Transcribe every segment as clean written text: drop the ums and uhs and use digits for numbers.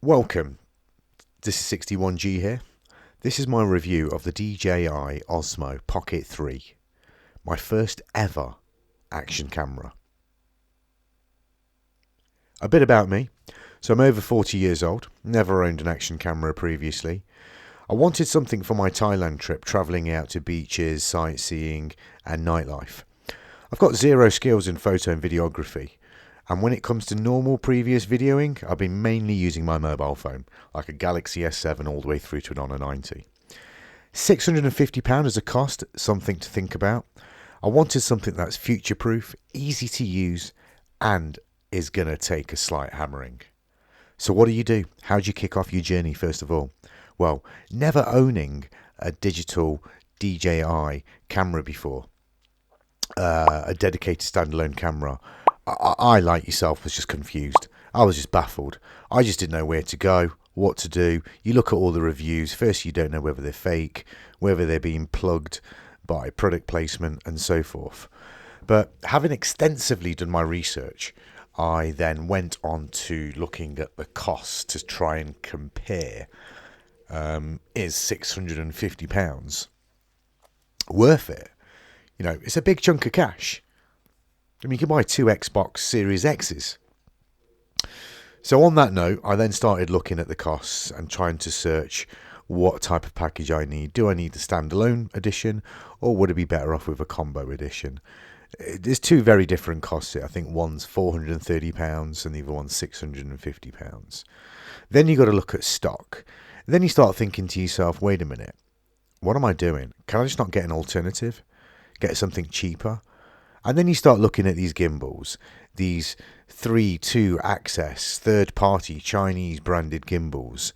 Welcome, this is 61G here. This is my review of the DJI Osmo Pocket 3, my first ever action camera. A bit about me. So I'm over 40 years old, never owned an action camera previously. I wanted something for my Thailand trip, travelling out to beaches, sightseeing and nightlife. I've got zero skills in photo and videography. And when it comes to normal previous videoing, I've been mainly using my mobile phone, like a Galaxy S7 all the way through to an Honor 90. £650 as a cost, something to think about. I wanted something that's future-proof, easy to use, and is going to take a slight hammering. So what do? How do you kick off your journey first of all? Well, never owning a digital DJI camera before, a dedicated standalone camera, I, like yourself, was just confused. I was just baffled. I just didn't know where to go, what to do. You look at all the reviews. First, you don't know whether they're fake, whether they're being plugged by product placement and so forth. But having extensively done my research, I then went on to looking at the costs to try and compare. Is £650 worth it? You know, it's a big chunk of cash. I mean, you can buy 2 Xbox Series X's. So on that note, I then started looking at the costs and trying to search what type of package I need. Do I need the standalone edition, or would it be better off with a combo edition? There's 2 very different costs here. I think one's £430 and the other one's £650. Then you got to look at stock. Then you start thinking to yourself, wait a minute, what am I doing? Can I just not get an alternative? Get something cheaper? And then you start looking at these gimbals, these 3.2 access, third-party Chinese branded gimbals.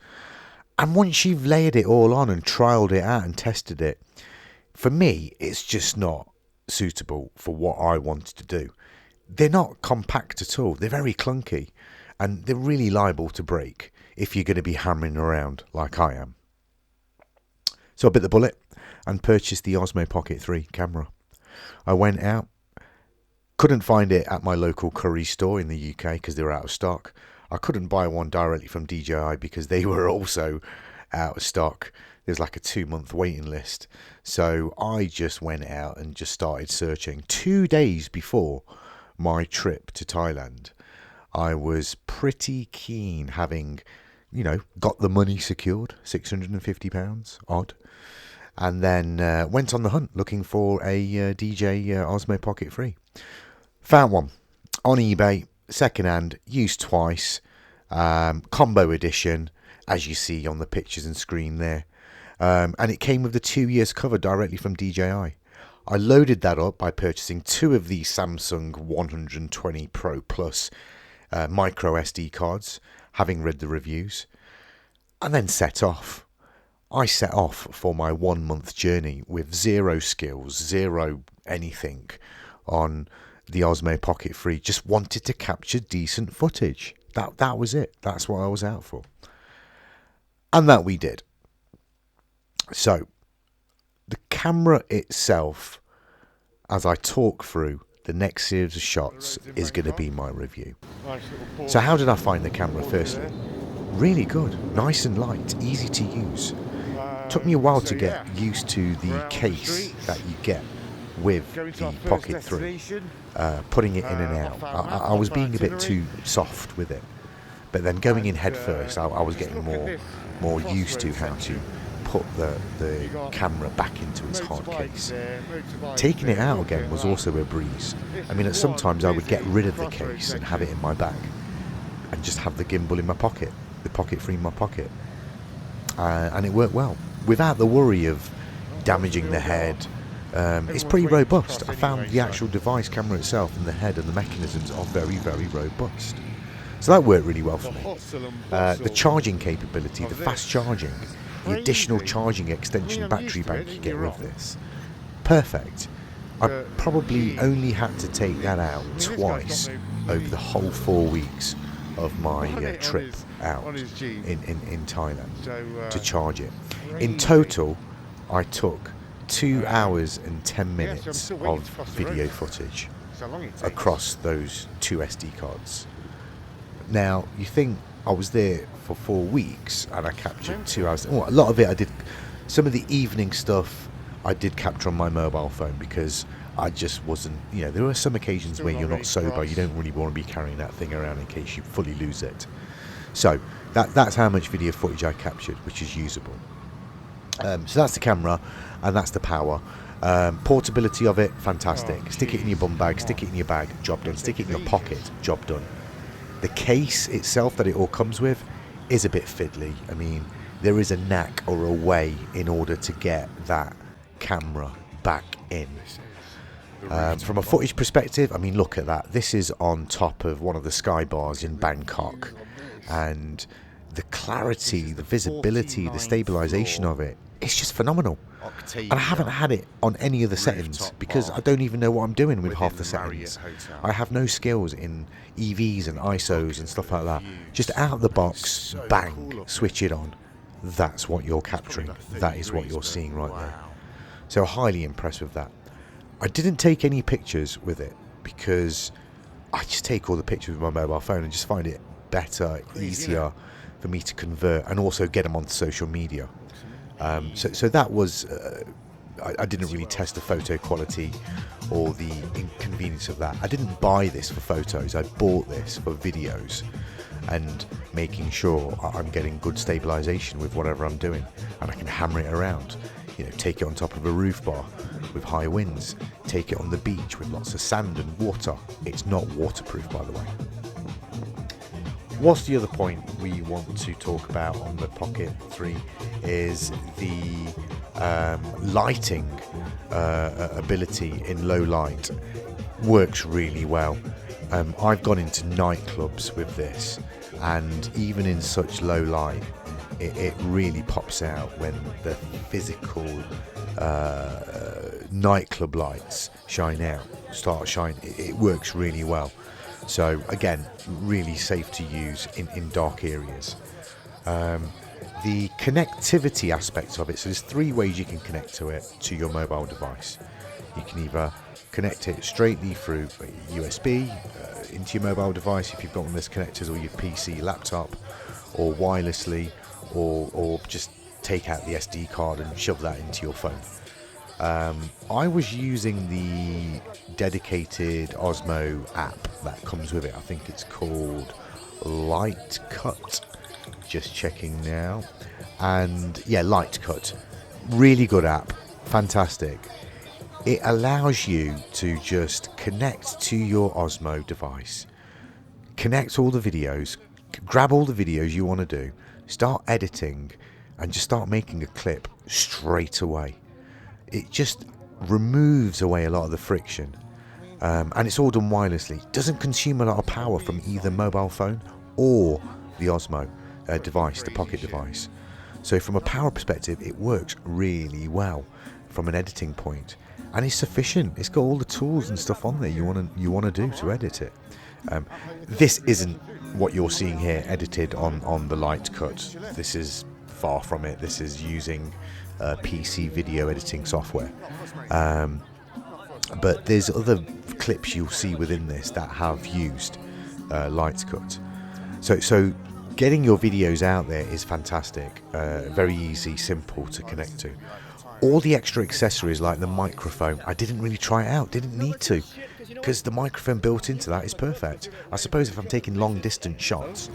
And once you've layered it all on and trialed it out and tested it, for me, it's just not suitable for what I wanted to do. They're not compact at all. They're very clunky, and they're really liable to break if you're going to be hammering around like I am. So I bit the bullet and purchased the Osmo Pocket 3 camera. I went out. Couldn't find it at my local Curry store in the UK because they were out of stock. I couldn't buy one directly from DJI because they were also out of stock. There's like a 2-month waiting list. So I just went out and just started searching. 2 days before my trip to Thailand, I was pretty keen, having, got the money secured, £650 odd. And then went on the hunt looking for a DJI Osmo Pocket 3. Found one on eBay, second-hand, used twice, combo edition, as you see on the pictures and screen there. And it came with the 2 years cover directly from DJI. I loaded that up by purchasing 2 of the Samsung 120 Pro Plus micro SD cards, having read the reviews, and then set off. I set off for my 1-month journey with zero skills, zero anything on the Osmo Pocket 3. Just wanted to capture decent footage. That was it. That's what I was out for. And that we did. So, the camera itself, as I talk through the next series of shots, is going to be my review. So how did I find the camera firstly? Really good. Nice and light. Easy to use. Took me a while to get used to the case that you get with the Pocket 3, putting it in and out. I was being a bit too soft with it, but then going in head first, I was getting more used to how to put the camera back into its hard case. Taking it out again was also a breeze. I mean, sometimes I would get rid of the case and have it in my bag and just have the gimbal in my pocket, the Pocket 3 in my pocket, and it worked well without the worry of damaging the head. It's pretty robust. I found the actual device camera itself and the head and the mechanisms are very, very robust. So that worked really well for me. The charging capability, the fast charging, the additional charging extension battery bank you get with this, perfect. I probably only had to take that out twice over the whole 4 weeks of my trip out in Thailand to charge it. In total, I took 2 hours and 10 minutes of video footage across those 2 SD cards. Now, you think I was there for 4 weeks, and I captured 2 hours. Oh, a lot of it I did. Some of the evening stuff I did capture on my mobile phone because I just wasn't, there are some occasions where you're not sober, you don't really want to be carrying that thing around in case you fully lose it. So that's how much video footage I captured, which is usable. So that's the camera, and that's the power. Portability of it, fantastic. Stick it in your bum bag, stick it in your bag, job done. Stick it in your pocket, job done. The case itself that it all comes with is a bit fiddly. I mean, there is a knack or a way in order to get that camera back in. From a footage perspective, I mean, look at that. This is on top of one of the sky bars in Bangkok, and the clarity, the visibility, the stabilization of it, it's just phenomenal. And I haven't had it on any of the settings because I don't even know what I'm doing with half the settings. I have no skills in EVs and ISOs and stuff like that. Just out of the box, bang, switch it on. That's what you're capturing. That is what you're seeing right there. So highly impressed with that. I didn't take any pictures with it because I just take all the pictures with my mobile phone and just find it better, easier for me to convert and also get them onto social media. So that was, I didn't really test the photo quality or the inconvenience of that. I didn't buy this for photos, I bought this for videos and making sure I'm getting good stabilization with whatever I'm doing, and I can hammer it around. Take it on top of a roof bar with high winds, take it on the beach with lots of sand and water. It's not waterproof, by the way. What's the other point we want to talk about on the Pocket 3 is the lighting ability in low light. Works really well. I've gone into nightclubs with this, and even in such low light, it really pops out when the physical nightclub lights start shining. It works really well. So again, really safe to use in dark areas. The connectivity aspect of it, so there's 3 ways you can connect to your mobile device. You can either connect it straightly through USB into your mobile device if you've got one of those connectors, or your PC, laptop, or wirelessly, or just take out the SD card and shove that into your phone. I was using the dedicated Osmo app that comes with it. I think it's called Lightcut. Just checking now. And yeah, Lightcut. Really good app. Fantastic. It allows you to just connect to your Osmo device, connect all the videos, grab all the videos you want to do, start editing, and just start making a clip straight away. It just removes away a lot of the friction, and it's all done wirelessly. Doesn't consume a lot of power from either mobile phone or the Osmo device, the Pocket device. So from a power perspective, it works really well from an editing point, and it's sufficient. It's got all the tools and stuff on there you want to do to edit it. This isn't what you're seeing here edited on the Lightcut. This is far from it. This is using PC video editing software. But there's other clips you'll see within this that have used Lightcut. So getting your videos out there is fantastic. Very easy, simple to connect to. All the extra accessories like the microphone, I didn't really try it out, didn't need to, because the microphone built into that is perfect. I suppose if I'm taking long distance shots,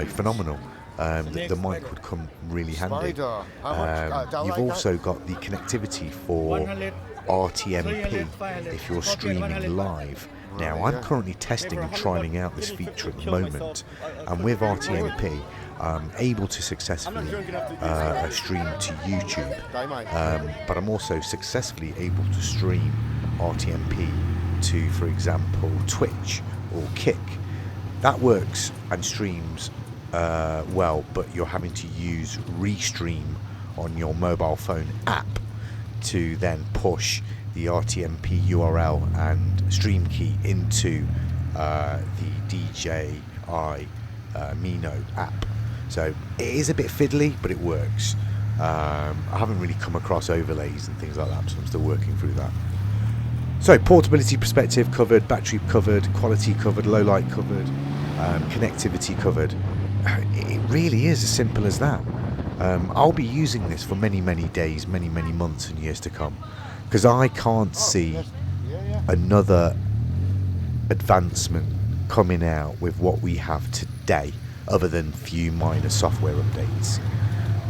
phenomenal. The mic would come really handy. You've also got the connectivity for RTMP if you're streaming live. Now, I'm currently testing and trialing out this feature at the moment, and with RTMP, I'm able to successfully stream to YouTube, but I'm also successfully able to stream RTMP to, for example, Twitch or Kick. That works and streams well, but you're having to use Restream on your mobile phone app to then push the RTMP URL and stream key into the DJI Mino app. So it is a bit fiddly, but it works. I haven't really come across overlays and things like that, so I'm still working through that. So portability perspective covered, battery covered, quality covered, low light covered, connectivity covered. it really is as simple as that. I'll be using this for many, many days, many, many months and years to come, because I can't see another advancement coming out with what we have today, other than few minor software updates.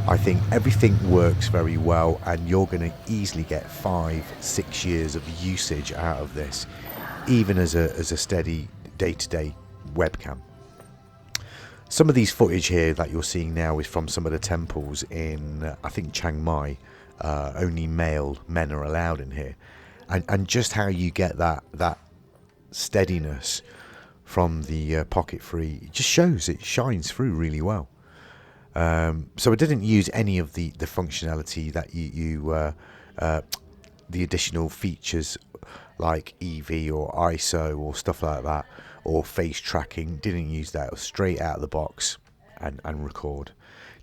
I think everything works very well, and you're going to easily get 5-6 years of usage out of this, even as a steady day-to-day webcam. Some of these footage here that you're seeing now is from some of the temples in, I think, Chiang Mai. Only male men are allowed in here, and just how you get that steadiness from the Pocket 3, it just shows, it shines through really well. So I didn't use any of the functionality that the additional features like EV or ISO or stuff like that, or face tracking. Didn't use that. It was straight out of the box and record.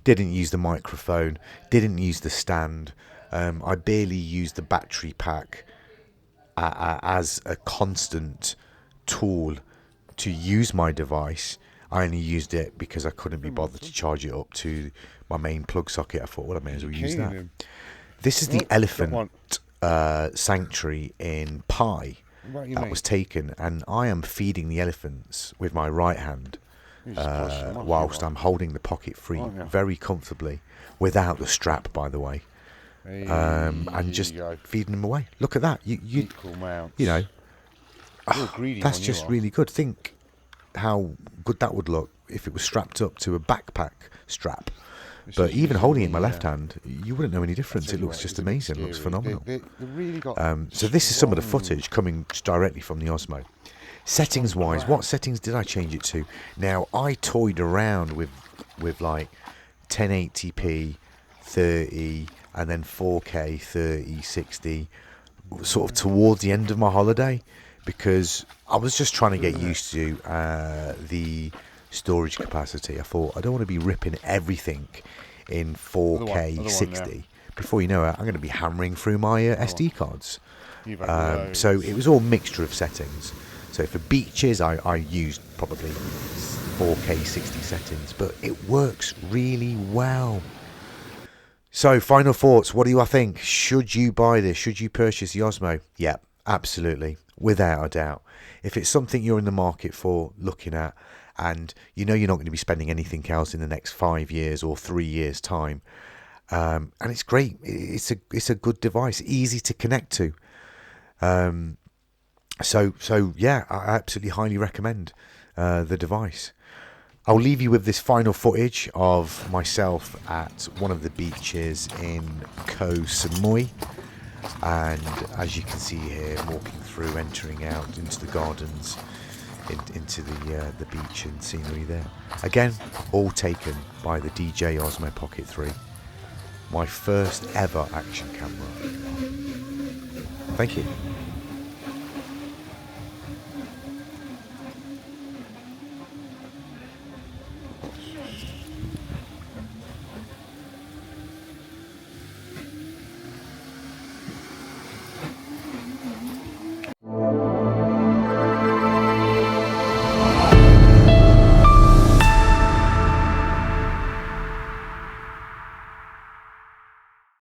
Didn't use the microphone, didn't use the stand. I barely used the battery pack as a constant tool to use my device. I only used it because I couldn't be bothered to charge it up to my main plug socket. I thought, well, I may as well use that. This is the elephant sanctuary in Pai that was taken, and I am feeding the elephants with my right hand whilst I'm holding the Pocket 3 very comfortably, without the strap, by the way, and just feeding them away. Look at that. You know, that's just really good. Think how good that would look if it was strapped up to a backpack strap. But even holding it in my left hand, you wouldn't know any difference. It looks just amazing. It looks phenomenal. So this is some of the footage coming directly from the Osmo. Settings wise, what settings did I change it to? Now, I toyed around with like 1080p 30 and then 4K 30 60 sort of towards the end of my holiday, because I was just trying to get used to the storage capacity. I thought, I don't want to be ripping everything in 4K 60. Before you know it, I'm going to be hammering through my SD cards. So it was all mixture of settings. So for beaches, I used probably 4K 60 settings, but it works really well. So final thoughts, what do I think? Should you buy this? Should you purchase the Osmo? Yeah, absolutely, without a doubt. If it's something you're in the market for, looking at, and you know you're not going to be spending anything else in the next 5 years or 3 years time, and it's great. It's a good device, easy to connect to. So yeah, I absolutely highly recommend the device. I'll leave you with this final footage of myself at one of the beaches in Koh Samui, and as you can see here, walking through, entering out into the gardens, into the beach and scenery there. Again, all taken by the DJI Osmo Pocket 3, my first ever action camera. Thank you.